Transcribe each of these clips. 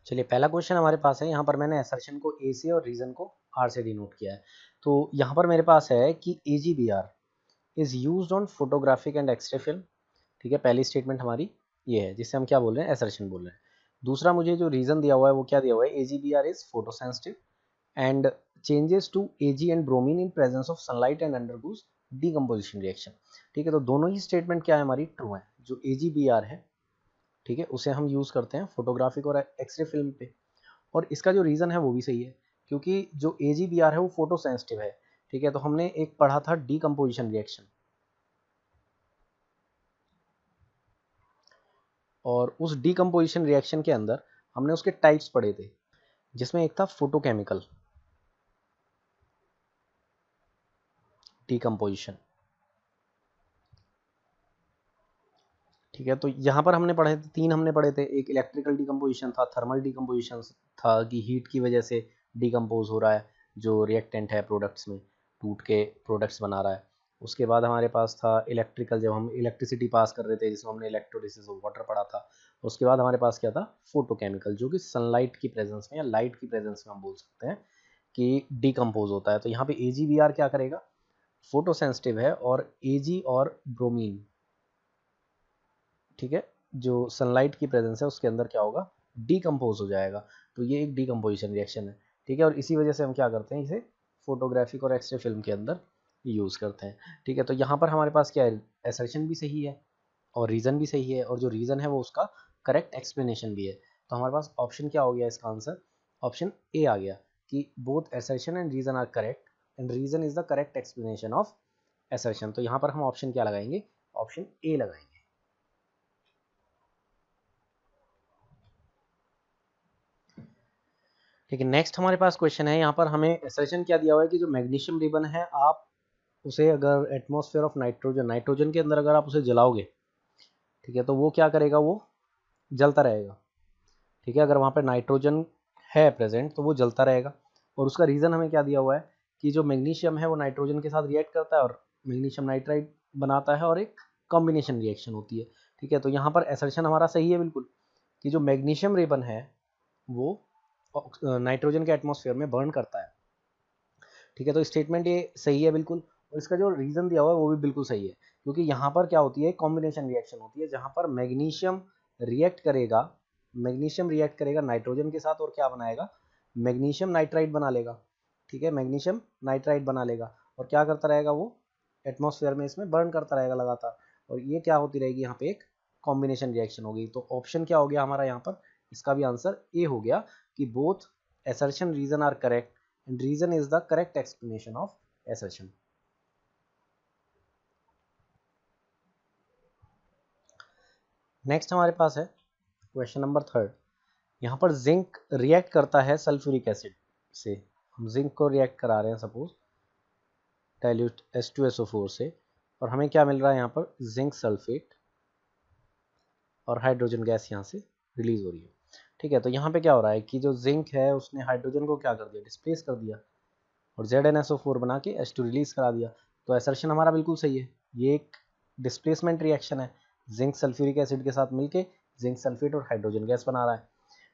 चलिए पहला क्वेश्चन हमारे पास है, यहाँ पर मैंने असर्शन को ए से और रीजन को आर से डिनोट किया है। तो यहाँ पर मेरे पास है कि AGBR is used on photographic and X-ray film. ठीक है, पहली स्टेटमेंट हमारी ये है जिससे हम क्या बोल रहे हैं, असर्शन बोल रहे हैं। दूसरा मुझे जो रीजन दिया हुआ है वो क्या दिया हुआ है, AGBR is photosensitive and changes to AG and bromine in presence of sunlight and undergoes decomposition reaction. ठीक है, तो दोनों ही स्टेटमेंट क्या है हमारी, ट्रू है। जो AGBR है, ठीक है, उसे हम यूज करते हैं फोटोग्राफिक और एक्सरे फिल्म पे, और इसका जो रीज़न है वो भी सही है, क्योंकि जो AGBR है वो फोटो सेंसिटिव है। ठीक है, तो हमने एक पढ़ा था डीकम्पोजिशन रिएक्शन, और उस डीकम्पोजिशन रिएक्शन के अंदर हमने उसके टाइप्स पढ़े थे, जिसमें एक था फोटोकेमिकल डीकम्पोजिशन। ठीक है, तो यहाँ पर हमने पढ़े थे, तीन हमने पढ़े थे। एक इलेक्ट्रिकल डीकम्पोजिशन था, थर्मल डीकम्पोजिशन था कि हीट की वजह से डीकम्पोज हो रहा है जो रिएक्टेंट है प्रोडक्ट्स में, टूट के प्रोडक्ट्स बना रहा है। उसके बाद हमारे पास था इलेक्ट्रिकल, जब हम इलेक्ट्रिसिटी पास कर रहे थे जिसमें हमने इलेक्ट्रोलिसिस ऑफ वाटर पढ़ा था। उसके बाद हमारे पास क्या था, फोटोकेमिकल, जो कि सनलाइट की प्रेजेंस में या लाइट की प्रेजेंस में हम बोल सकते हैं कि डीकम्पोज होता है। तो यहाँ पे AGBR क्या करेगा, फोटोसेंसिटिव है, और AG और ब्रोमीन, ठीक है, जो सनलाइट की प्रेजेंस है उसके अंदर क्या होगा, डीकम्पोज हो जाएगा। तो ये एक डीकम्पोजिशन रिएक्शन है। ठीक है, और इसी वजह से हम क्या करते हैं, इसे फोटोग्राफिक और एक्सरे फिल्म के अंदर यूज़ करते हैं। ठीक है, तो यहाँ पर हमारे पास क्या है, असर्शन भी सही है और रीज़न भी सही है, और जो रीज़न है वो उसका करेक्ट एक्सप्लेनेशन भी है। तो हमारे पास ऑप्शन क्या हो गया इसका आंसर, ऑप्शन ए आ गया कि both assertion and reason are correct and reason is the correct explanation of assertion. तो यहाँ पर हम ऑप्शन क्या लगाएंगे, ऑप्शन ए लगाएंगे। ठीक है, नेक्स्ट हमारे पास क्वेश्चन है, यहाँ पर हमें असर्शन क्या दिया हुआ है कि जो मैग्नीशियम रिबन है, आप उसे अगर एटमॉस्फेयर ऑफ नाइट्रोजन, नाइट्रोजन के अंदर अगर आप उसे जलाओगे, ठीक है, तो वो क्या करेगा, वो जलता रहेगा। ठीक है, अगर वहाँ पर नाइट्रोजन है प्रेजेंट तो वो जलता रहेगा। और उसका रीज़न हमें क्या दिया हुआ है कि जो मैग्नीशियम है वो नाइट्रोजन के साथ रिएक्ट करता है और मैग्नीशियम नाइट्राइड बनाता है, और एक कॉम्बिनेशन रिएक्शन होती है। ठीक है, तो यहाँ पर असर्शन हमारा सही है बिल्कुल, कि जो मैग्नीशियम रिबन है वो नाइट्रोजन के एटमॉस्फेयर में बर्न करता है। ठीक है, तो स्टेटमेंट ये सही है बिल्कुल, और इसका जो रीज़न दिया हुआ है वो भी बिल्कुल सही है, क्योंकि यहाँ पर क्या होती है, कॉम्बिनेशन रिएक्शन होती है, जहाँ पर मैग्नीशियम रिएक्ट करेगा, मैग्नीशियम रिएक्ट करेगा नाइट्रोजन के साथ, और क्या बनाएगा, मैग्नीशियम नाइट्राइड बना लेगा। ठीक है, मैग्नीशियम नाइट्राइड बना लेगा, और क्या करता रहेगा, वो एटमॉस्फेयर में इसमें बर्न करता रहेगा लगातार, और ये क्या होती रहेगी, यहाँ पे एक कॉम्बिनेशन रिएक्शन होगी। तो ऑप्शन क्या हो गया हमारा यहाँ पर, इसका भी आंसर ए हो गया कि both assertion reason are correct and reason is the correct explanation of assertion. Next हमारे पास है क्वेश्चन नंबर थर्ड। यहाँ पर जिंक रिएक्ट करता है सल्फ्यूरिक एसिड से, हम जिंक को रिएक्ट करा रहे हैं सपोज डाइल्यूट H2SO4 से, और हमें क्या मिल रहा है यहाँ पर, जिंक सल्फेट, और हाइड्रोजन गैस यहाँ से रिलीज हो रही है। ठीक है, तो यहाँ पे क्या हो रहा है कि जो जिंक है उसने हाइड्रोजन को क्या कर दिया, डिस्प्लेस कर दिया, और ZnSO4 बना के H2 रिलीज करा दिया। तो असर्शन हमारा बिल्कुल सही है, ये एक डिस्प्लेसमेंट रिएक्शन है, जिंक सल्फ्यूरिक एसिड के साथ मिलके जिंक सल्फेट और हाइड्रोजन गैस बना रहा है।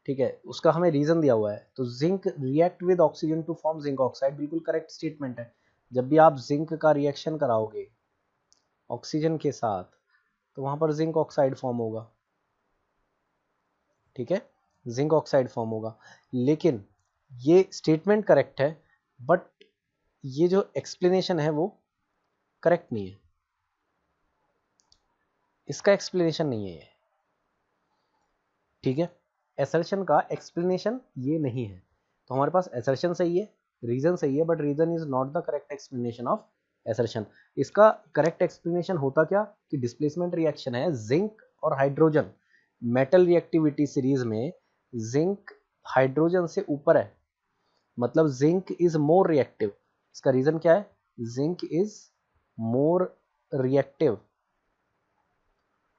ठीक है, उसका हमें रीजन दिया हुआ है, तो zinc react with oxygen to form zinc oxide, बिल्कुल करेक्ट स्टेटमेंट है। जब भी आप जिंक का रिएक्शन कराओगे ऑक्सीजन के साथ तो वहां पर जिंक ऑक्साइड फॉर्म होगा। ठीक है, जिंक ऑक्साइड फॉर्म होगा, लेकिन ये स्टेटमेंट करेक्ट है, बट ये जो एक्सप्लेनेशन है वो करेक्ट नहीं है, इसका एक्सप्लेनेशन नहीं है ये। ठीक है, असर्शन का एक्सप्लेनेशन ये नहीं है। तो हमारे पास असर्शन सही है, रीजन सही है, but reason is not the correct explanation of assertion. इसका करेक्ट एक्सप्लेनेशन होता क्या कि डिस्प्लेसमेंट रिएक्शन है, जिंक और हाइड्रोजन मेटल रिएक्टिविटी सीरीज में जिंक हाइड्रोजन से ऊपर है, मतलब जिंक इज मोर रिएक्टिव। इसका रीजन क्या है, zinc is more reactive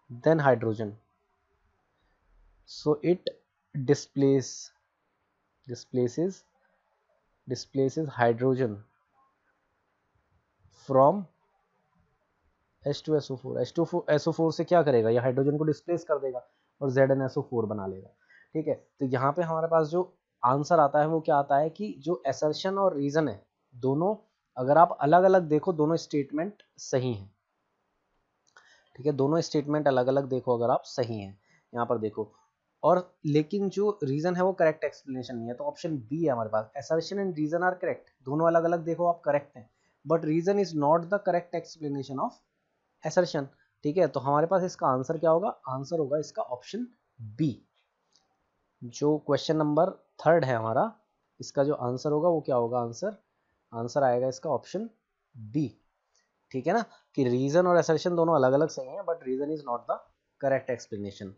than hydrogen, so it displaces displaces hydrogen from H2SO4। H2SO4 से क्या करेगा, ये हाइड्रोजन को डिस्प्लेस कर देगा और ZnSO4 बना लेगा। ठीक है, तो यहाँ पे हमारे पास जो आंसर आता है वो क्या आता है कि जो असर्शन और रीजन है दोनों, अगर आप अलग अलग देखो दोनों स्टेटमेंट सही हैं। ठीक है, दोनों स्टेटमेंट अलग अलग देखो अगर आप सही हैं, यहाँ पर देखो, और लेकिन जो रीजन है वो करेक्ट एक्सप्लेनेशन नहीं है, तो ऑप्शन बी है हमारे पास, assertion and reason are correct, दोनों अलग अलग देखो आप करेक्ट हैं, but reason is not the correct explanation of assertion. ठीक है, तो हमारे पास इसका आंसर क्या होगा, आंसर होगा इसका ऑप्शन बी। जो क्वेश्चन नंबर 3 है हमारा, इसका जो आंसर होगा वो क्या होगा, आंसर आएगा इसका ऑप्शन बी। ठीक है ना, कि रीजन और असर्शन दोनों अलग अलग सही हैं, but reason is not the correct explanation.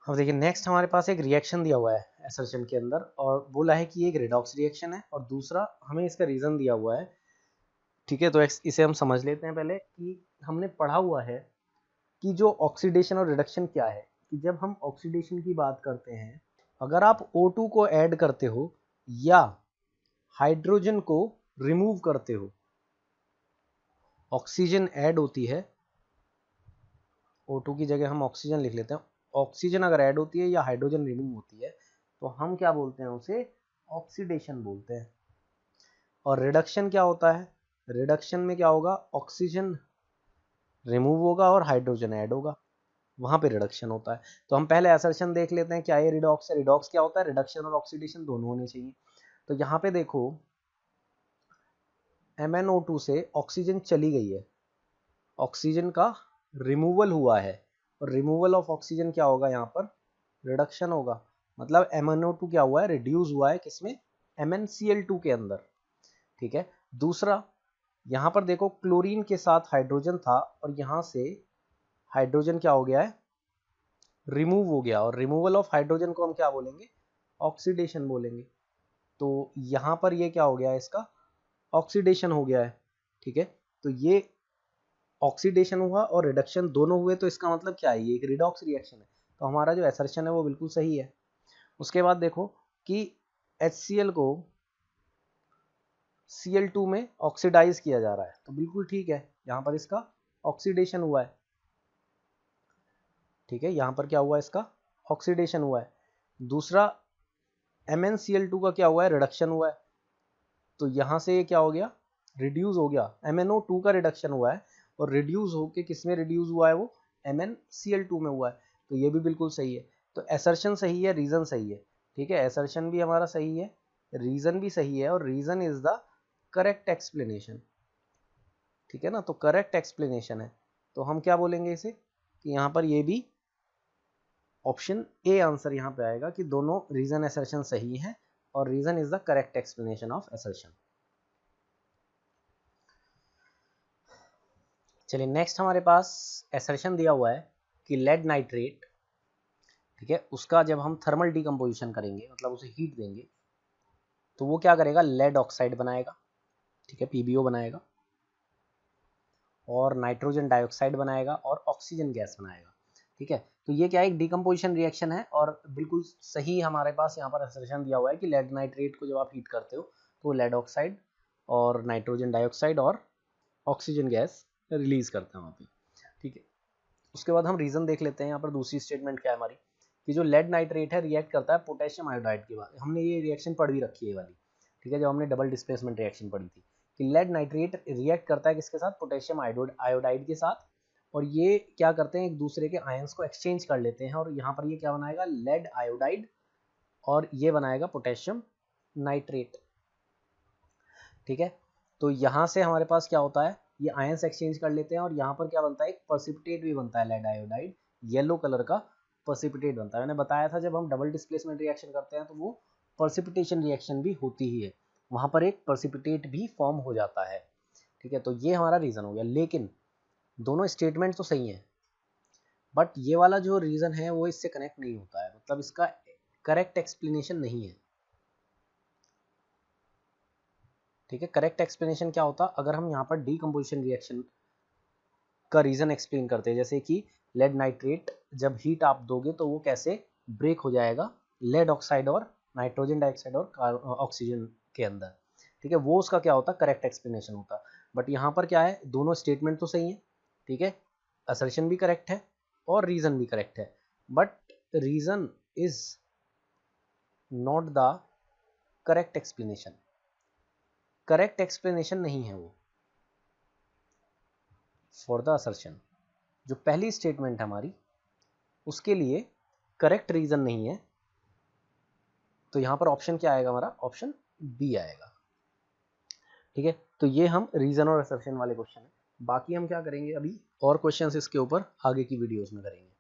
अब देखिए नेक्स्ट हमारे पास एक रिएक्शन दिया हुआ है असर्शन के अंदर, और बोला है कि एक रिडॉक्स रिएक्शन है, और दूसरा हमें इसका रीजन दिया हुआ है। ठीक है, तो इसे हम समझ लेते हैं पहले कि हमने पढ़ा हुआ है कि जो ऑक्सीडेशन और रिडक्शन क्या है, कि जब हम ऑक्सीडेशन की बात करते हैं, अगर आप O2 को ऐड करते हो या हाइड्रोजन को रिमूव करते हो, ऑक्सीजन ऐड होती है, O2 की जगह हम ऑक्सीजन लिख लेते हैं, ऑक्सीजन अगर ऐड होती है या हाइड्रोजन रिमूव होती है तो हम क्या बोलते हैं, उसे ऑक्सीडेशन बोलते हैं। और रिडक्शन क्या होता है, रिडक्शन में क्या होगा, ऑक्सीजन रिमूव होगा और हाइड्रोजन ऐड होगा, वहां पे रिडक्शन होता है। तो हम पहले असर्शन देख लेते हैं, क्या ये रिडॉक्स है, रिडॉक्स क्या होता है, रिडक्शन और ऑक्सीडेशन दोनों होने चाहिए। तो यहाँ पे देखो MnO2 से ऑक्सीजन चली गई है, ऑक्सीजन का रिमूवल हुआ है, और रिमूवल ऑफ ऑक्सीजन क्या होगा, यहाँ पर रिडक्शन होगा, मतलब MnO2 क्या हुआ है, रिड्यूस हुआ है किसमें, MnCl2 के अंदर। ठीक है, दूसरा यहाँ पर देखो क्लोरीन के साथ हाइड्रोजन था, और यहाँ से हाइड्रोजन क्या हो गया है, रिमूव हो गया, और रिमूवल ऑफ हाइड्रोजन को हम क्या बोलेंगे, ऑक्सीडेशन बोलेंगे। तो यहाँ पर ये क्या हो गया है, इसका ऑक्सीडेशन हो गया है। ठीक है, तो ये ऑक्सीडेशन हुआ और रिडक्शन दोनों हुए, तो इसका मतलब क्या है, ये एक रिडॉक्स रिएक्शन है, तो हमारा जो असर्शन है वो बिल्कुल सही है। उसके बाद देखो कि HCl को Cl2 में ऑक्सीडाइज किया जा रहा है, तो बिल्कुल ठीक है, यहाँ पर इसका ऑक्सीडेशन हुआ है। ठीक है, यहाँ पर क्या हुआ है, इसका ऑक्सीडेशन हुआ है। दूसरा MnCl2 का क्या हुआ है, रिडक्शन हुआ है, तो यहाँ से ये क्या हो गया, रिड्यूस हो गया, MnO2 का रिडक्शन हुआ है, और रिड्यूस होके किस में रिड्यूस हुआ है, वो MnCl2 में हुआ है, तो ये भी बिल्कुल सही है। तो असर्शन सही है, रीजन सही है। ठीक है, असर्शन भी हमारा सही है, रीजन भी सही है, और reason is the correct explanation. ठीक है ना, तो करेक्ट एक्सप्लेनेशन है, तो हम क्या बोलेंगे इसे, कि यहाँ पर ये भी ऑप्शन ए आंसर यहाँ पे आएगा, कि दोनों रीजन असर्शन सही है, और reason is the correct explanation of assertion. चलिए नेक्स्ट हमारे पास असर्शन दिया हुआ है कि लेड नाइट्रेट, ठीक है, उसका जब हम थर्मल डिकम्पोजिशन करेंगे, मतलब उसे हीट देंगे, तो वो क्या करेगा, लेड ऑक्साइड बनाएगा। ठीक है, PbO बनाएगा, और नाइट्रोजन डाइऑक्साइड बनाएगा, और ऑक्सीजन गैस बनाएगा। ठीक है, तो ये क्या है, एक डिकम्पोजिशन रिएक्शन है, और बिल्कुल सही हमारे पास यहाँ पर असर्शन दिया हुआ है कि लेड नाइट्रेट को जब आप हीट करते हो तो लेड ऑक्साइड और नाइट्रोजन डाइऑक्साइड और ऑक्सीजन गैस रिलीज करते हैं वहाँ पे। ठीक है, उसके बाद हम रीजन देख लेते हैं, यहाँ पर दूसरी स्टेटमेंट क्या है हमारी, कि जो लेड नाइट्रेट है रिएक्ट करता है पोटेशियम आयोडाइड के बाद, हमने ये रिएक्शन पढ़ भी रखी है ये वाली। ठीक है, जब हमने डबल डिस्प्लेसमेंट रिएक्शन पढ़ी थी, कि लेड नाइट्रेट रिएक्ट करता है किसके साथ, पोटेशियम आयोडाइड के साथ, और ये क्या करते हैं, एक दूसरे के आयंस को एक्सचेंज कर लेते हैं, और यहाँ पर ये क्या बनाएगा, लेड आयोडाइड, और ये बनाएगा पोटेशियम नाइट्रेट। ठीक है, तो यहाँ से हमारे पास क्या होता है, ये आयंस एक्सचेंज कर लेते हैं, और यहाँ पर क्या बनता है, एक प्रेसिपिटेट भी बनता है, लेड आयोडाइड, येलो कलर का प्रेसिपिटेट बनता है। मैंने बताया था जब हम डबल डिस्प्लेसमेंट रिएक्शन करते हैं तो वो प्रेसिपिटेशन रिएक्शन भी होती ही है, वहां पर एक प्रेसिपिटेट भी फॉर्म हो जाता है। ठीक है, तो ये हमारा रीजन हो गया, लेकिन दोनों स्टेटमेंट तो सही है, बट ये वाला जो रीजन है वो इससे कनेक्ट नहीं होता है, मतलब इसका करेक्ट एक्सप्लेनेशन नहीं है। ठीक है, करेक्ट एक्सप्लेनेशन क्या होता, अगर हम यहाँ पर डीकम्पोजिशन रिएक्शन का रीजन एक्सप्लेन करते हैं, जैसे कि लेड नाइट्रेट जब हीट आप दोगे तो वो कैसे ब्रेक हो जाएगा लेड ऑक्साइड और नाइट्रोजन डाइऑक्साइड और ऑक्सीजन के अंदर। ठीक है, वो उसका क्या होता, करेक्ट एक्सप्लेनेशन होता। बट यहाँ पर क्या है, दोनों स्टेटमेंट तो सही है। ठीक है, असर्शन भी करेक्ट है, और रीज़न भी करेक्ट है, but reason is not the correct explanation. Correct explanation नहीं है वो फॉर द असर्शन। जो पहली स्टेटमेंट है हमारी, उसके लिए करेक्ट रीज़न नहीं है, तो यहाँ पर ऑप्शन क्या आएगा हमारा? ऑप्शन बी आएगा। ठीक है, तो ये हम रीज़न और असर्शन वाले क्वेश्चन है। बाकी हम क्या करेंगे, अभी और क्वेश्चंस इसके ऊपर आगे की वीडियोस में करेंगे।